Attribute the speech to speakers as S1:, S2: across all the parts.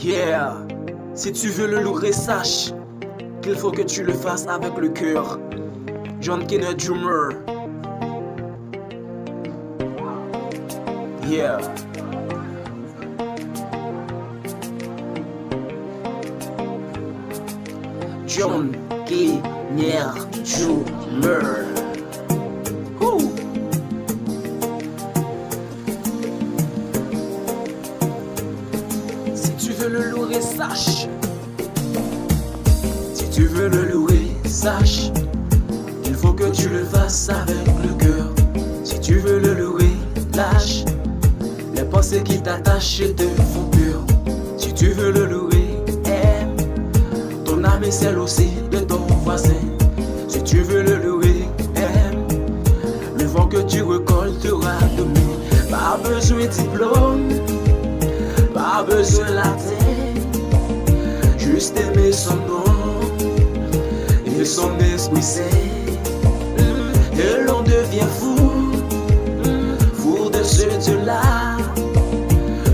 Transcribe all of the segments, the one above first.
S1: Yeah, si tu veux le louer, sache qu'il faut que tu le fasses avec le cœur. John Kenneth Drummer. Yeah. John Kenneth Drummer. Ouh. Si tu veux le louer, sache. Si tu veux le louer, sache qu'il faut que tu le fasses avec le cœur. Si tu veux le louer, lâche les pensées qui t'attachent et te font peur. Si tu veux le louer, aime ton âme et celle aussi de ton voisin. Si tu veux le louer, aime le vent que tu récolteras demain. Pas besoin de diplôme, pas besoin latin, juste aimer son nom et son esprit saint. Et l'on devient fou, fou de ce Dieu-là,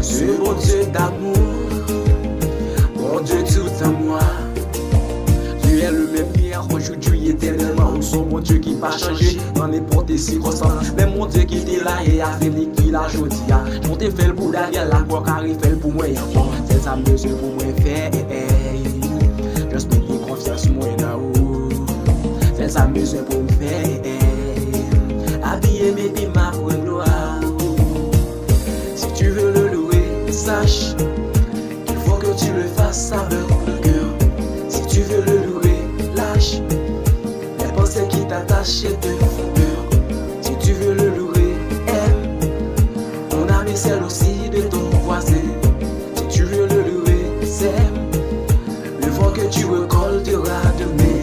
S1: ce bon Dieu d'amour, mon Dieu tout en moi. Tu es le même hier, aujourd'hui, éternellement. Son mon Dieu qui va changer dans n'importe quelle circonstance. Même mon Dieu qui était là et a fait qui l'a jodi. On te fait le pour derrière la quoi car il fait le pour moi. C'est sa mesure pour moi faire. Juste mets confiance moi là-haut. C'est sa mesure pour me faire. Habiller mes bimas pour gloire. Si tu veux le louer, sache qu'il faut que tu le fasses avec le cœur. Si tu veux le louer, lâche les pensées qui t'attachent et te font peur. Si tu veux le louer, aime ton âme et celle aussi de ton voisin. Si tu veux le louer, sème le vent que tu récolteras demain.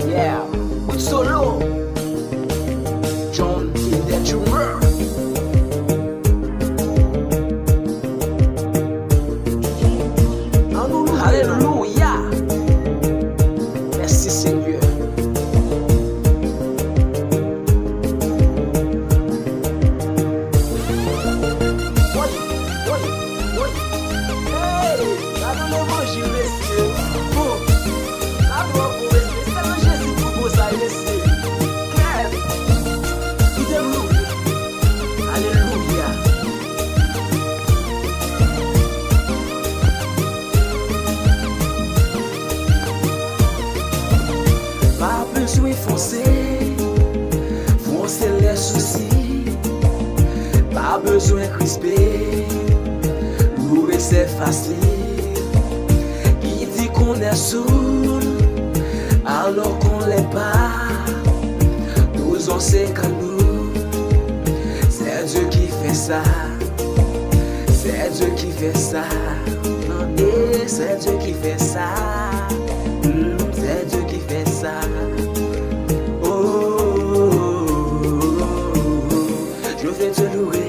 S1: Yeah, good solo. John Kenneth Drummer. Alléluia. Merci Seigneur. Pas besoin foncer les soucis. Pas besoin crisper, louer c'est facile. Qui dit qu'on est saoul alors qu'on l'est pas. Nous on sait qu'à nous, c'est Dieu qui fait ça. C'est Dieu qui fait ça. Et c'est Dieu qui fait ça. C'est Dieu qui fait ça. Oh, je vais te louer.